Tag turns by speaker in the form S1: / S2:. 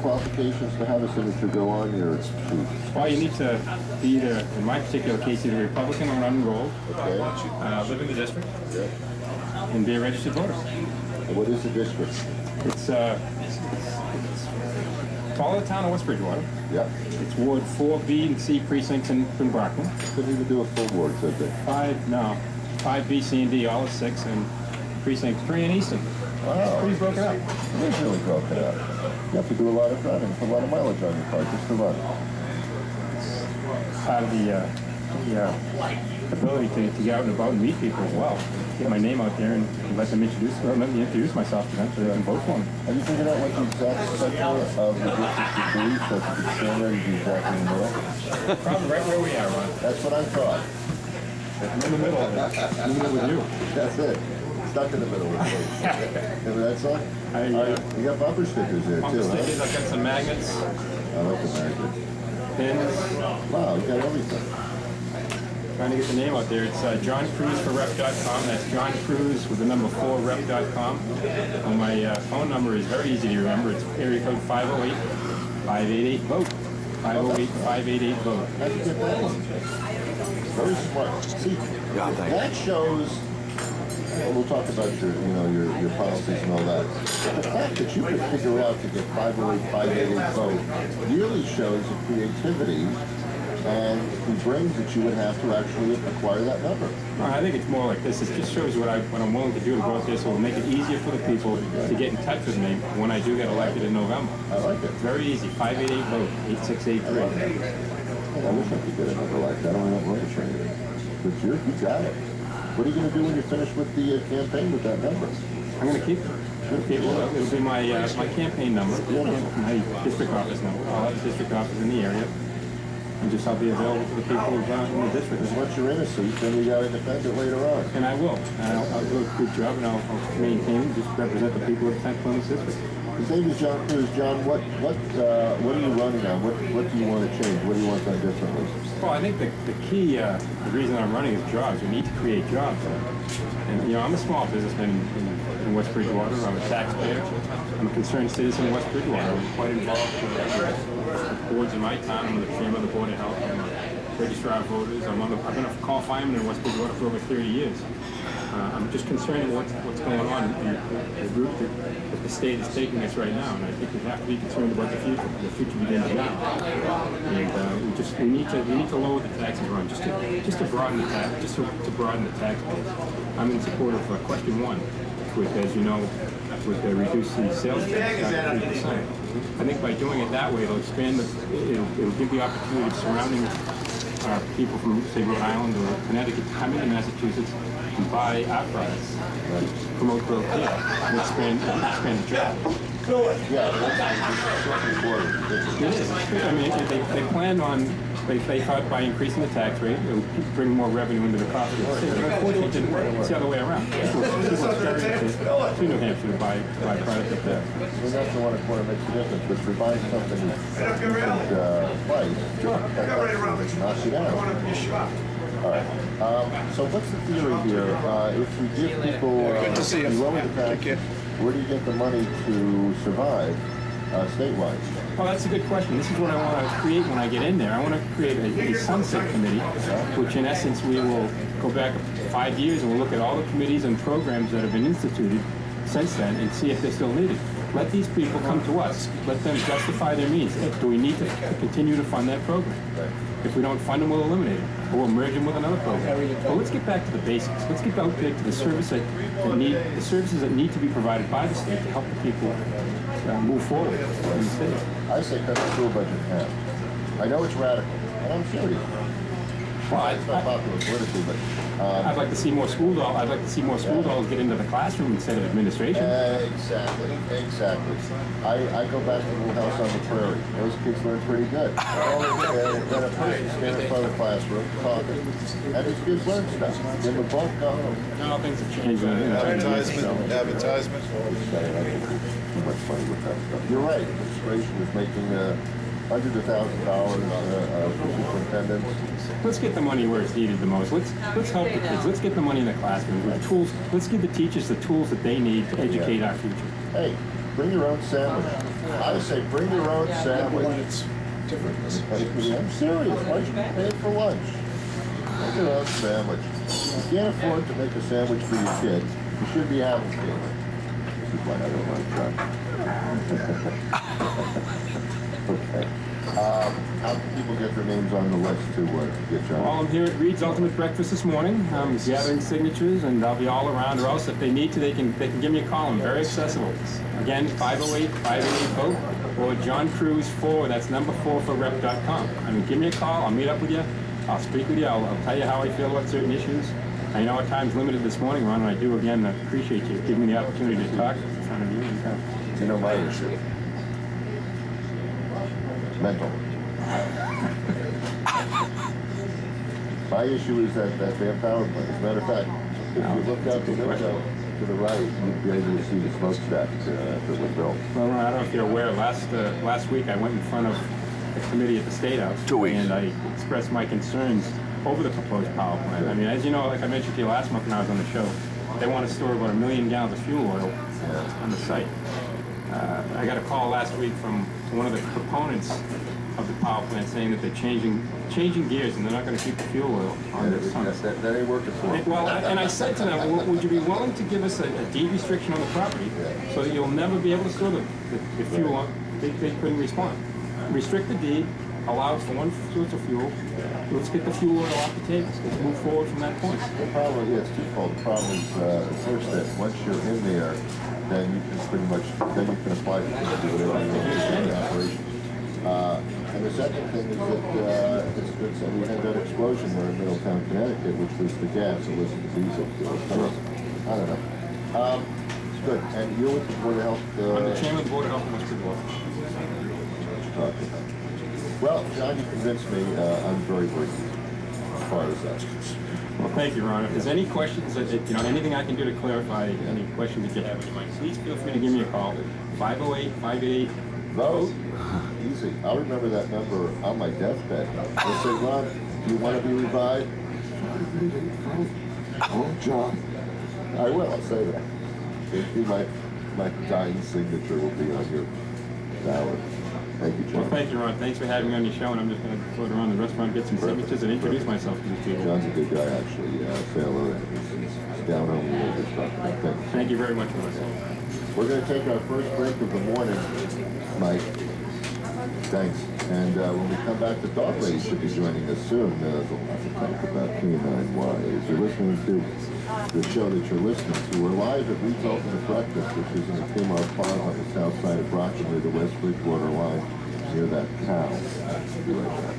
S1: qualifications to have a signature go on your sheet?
S2: Well, you need to be either, in my particular case, either Republican or unenrolled,
S1: Okay.
S2: live in the district,
S1: Yeah.
S2: and be a registered voter.
S1: And what is the district?
S2: It's follow the town of West Bridgewater.
S1: Yeah.
S2: It's Ward 4, B, and C precincts in Brockton.
S1: Couldn't even do a full ward, said they.
S2: 5 B, C, and D, all at 6, and precinct 3 in Easton.
S1: Wow.
S2: Pretty broken up.
S1: It is really broken up. You have to do a lot of driving, put a lot of mileage on your car just to run.
S2: Part of the ability to get out and about and meet people as well. Get my name out there and let me introduce myself to them so they can vote for me.
S1: Have you figured out what the exact center of the district would be, so if you stand there, you'd be exactly in the middle?
S2: Probably right where we are, Ron.
S1: That's what I thought.
S2: I'm in the middle of it. I'm in the middle with you.
S1: That's it. Stuck in the middle with me. Remember that song? You got bumper stickers there,
S2: Bumper
S1: too,
S2: stickers, I've got some magnets,
S1: I like the magnets.
S2: pins.
S1: Wow, you got everything.
S2: Trying to get the name out there. It's johncruzforrep.com. That's John Cruz with the number 4rep.com. And my phone number is very easy to remember. It's area code 508-588-VOTE. 508-588-VOTE.
S1: How'd you get that one? Very smart. See, that shows, well, we'll talk about your policies and all that. But the fact that you could figure out to get 508-588-VOTE really shows the creativity and the brains that you would have to actually acquire that number.
S2: I think it's more like this. It just shows what I'm willing to do to go out there, so it'll make it easier for the people to get in touch with me when I do get elected in November.
S1: I like it.
S2: It's very easy. 588-VOTE, 8683.
S1: I wish I could get a number like that. I don't know what to show you. But you got it. What are you going to do when you're finished with the campaign with that number?
S2: I'm going to keep it. It'll be my campaign number, my district office number. I'll have a district office in the area. And just I'll be available to the people in the district.
S1: Because once you're in a seat, then you got to defend it later on.
S2: And I will. And I'll do a good job, and I'll maintain and just represent the people of the 10th Plymouth District.
S1: His name is John Cruz. John, what are you running on? What do you want to change? What do you want done differently?
S2: Well, I think the key, the reason I'm running is jobs. We need to create jobs. And, I'm a small businessman in West Bridgewater. I'm a taxpayer. I'm a concerned citizen in West Bridgewater. I'm quite involved with boards in my town. I'm on the chairman of the Board of Health. I'm a registrar of voters. I've been a call fireman in West Bridgewater for over 30 years. I'm just concerned with what's going on in the route that the state is taking us right now, and I think we have to be concerned about the future. The future begins now, and we need to lower the taxes, Ron, just to broaden the tax base. I'm in support of question 1, which, as you know, would reduce the sales tax by 3%. I think by doing it that way, it'll expand it'll give the opportunity to surrounding people from, say, Rhode Island or Connecticut to come into Massachusetts and buy our products, promote growth here, and expand the jobs.
S1: Yeah,
S2: It is. I mean, they plan on, they thought by increasing the tax rate, it would bring more revenue into the coffers of the state. But unfortunately, it didn't work. It's the other way around. People are starting to New Hampshire to buy products up there.
S1: Well, that's the 1 quarter makes a difference, but if you're buying something at price, that knocks you down. All right. So what's the theory here? If you give people you lower the tax, where do you get the money to survive statewide?
S2: Well, that's a good question. This is what I want to create when I get in there. I want to create a sunset committee, which in essence we will go back 5 years and we'll look at all the committees and programs that have been instituted since then and see if they're still needed. Let these people come to us. Let them justify their needs. Do we need to continue to fund that program? If we don't fund them, we'll eliminate them, or we'll merge them with another program. But let's get back to the basics. Let's get out there to the services that need to be provided by the state to help the people move forward in the state.
S1: I say cut the school budget in half. I know it's radical, and I'm serious.
S2: Well,
S1: it's not popular politically, but
S2: I'd like to see more school dollars. I'd like to see more school dollars get into the classroom instead of administration.
S1: Exactly. I go back to the little house on the prairie. Those kids learn pretty good. Then a person standing in front of the classroom talking, and these kids learn stuff. In the book,
S2: No, things have changed.
S3: Advertisement.
S1: Too much money with that stuff. You're right. Administration is making hundreds of thousands of dollars for superintendents.
S2: Let's get the money where it's needed the most. Let's help the kids. Let's get the money in the classroom. With tools. Let's give the teachers the tools that they need to educate our future.
S1: Hey, bring your own sandwich. I say bring your own sandwich.
S3: It's different.
S1: I'm serious. Why should you pay for lunch? Make your own sandwich. If you can't afford to make a sandwich for your kid, you should be having dinner. This is why I don't like Chuck. Okay. How can people get their names on the list to get John?
S2: Well, I'm here at Reed's Ultimate Breakfast this morning. I'm gathering signatures, and I'll be all around, or else if they need to, they can give me a call. I'm very accessible. Again, 508-588-VOTE, or John Cruz 4, that's number 4 for rep.com. I mean, give me a call, I'll meet up with you, I'll speak with you, I'll tell you how I feel about certain issues. I know our time's limited this morning, Ron, and I do, again, appreciate you giving me the opportunity to talk in front of you. And,
S1: You know my issue. Mental. My issue is that damn power plant. As a matter of fact, if you look out the window to the right, you'd be able to see the smokestack after it was built.
S2: Well, Ron, I don't know if you're aware, last week I went in front of a committee at the State House.
S4: 2 weeks.
S2: And I expressed my concerns over the proposed power plant. I mean, as you know, like I mentioned to you last month when I was on the show, they want to store about 1 million gallons of fuel oil on the site. I got a call last week from one of the proponents of the power plant saying that they're changing gears and they're not going to keep the fuel oil on the site.
S1: That ain't working for them.
S2: Well, and I said to them, well, would you be willing to give us a deed restriction on the property so that you'll never be able to store the fuel on? They couldn't respond. Restrict the deed, allow for one source of fuel. Let's get the fuel oil off the table. Let's move forward from that point.
S1: The problem, yeah, it's twofold. The problem is, first, that once you're in there, then you can pretty much, then you can apply for to do whatever you want to do in the operation. And the second thing is that we had that explosion there in Middletown, Connecticut, which was the gas, it wasn't the diesel. I don't know. Good. And you're with the Board of Health?
S2: I'm the chairman of the Board of Health in West Bridgewater.
S1: Well, John, you convinced me. I'm very grateful as far as that.
S2: Well, thank you, Ron. If there's any questions, anything I can do to clarify any questions that you have in your mind, please feel free to give me a call. 508-588-VOTE.
S1: Easy. I'll remember that number on my deathbed. I'll say, Ron, do you want to be revived? Oh, John. I will. I'll say that. It'll be my dying signature will be on your ballot. Thank you, John.
S2: Well, thank you, Ron. Thanks for having me on your show, and I'm just going to float around the restaurant, get some signatures, and introduce myself to these people.
S1: John's a good guy, actually. Say hello. He's down home a little bit stuff. Thanks.
S2: Thank you very much, Ron.
S1: We're going to take our first break of the morning, Mike. Thanks. And when we come back, the dog lady should be joining us soon. There's a lot to talk about K9Y. If you're listening to the show that you're listening to, we're live at Reed's Ultimate Breakfast, which is in the Kmart Plaza on the south side of Brockton near the West Bridgewater line, near that cow. Be right back.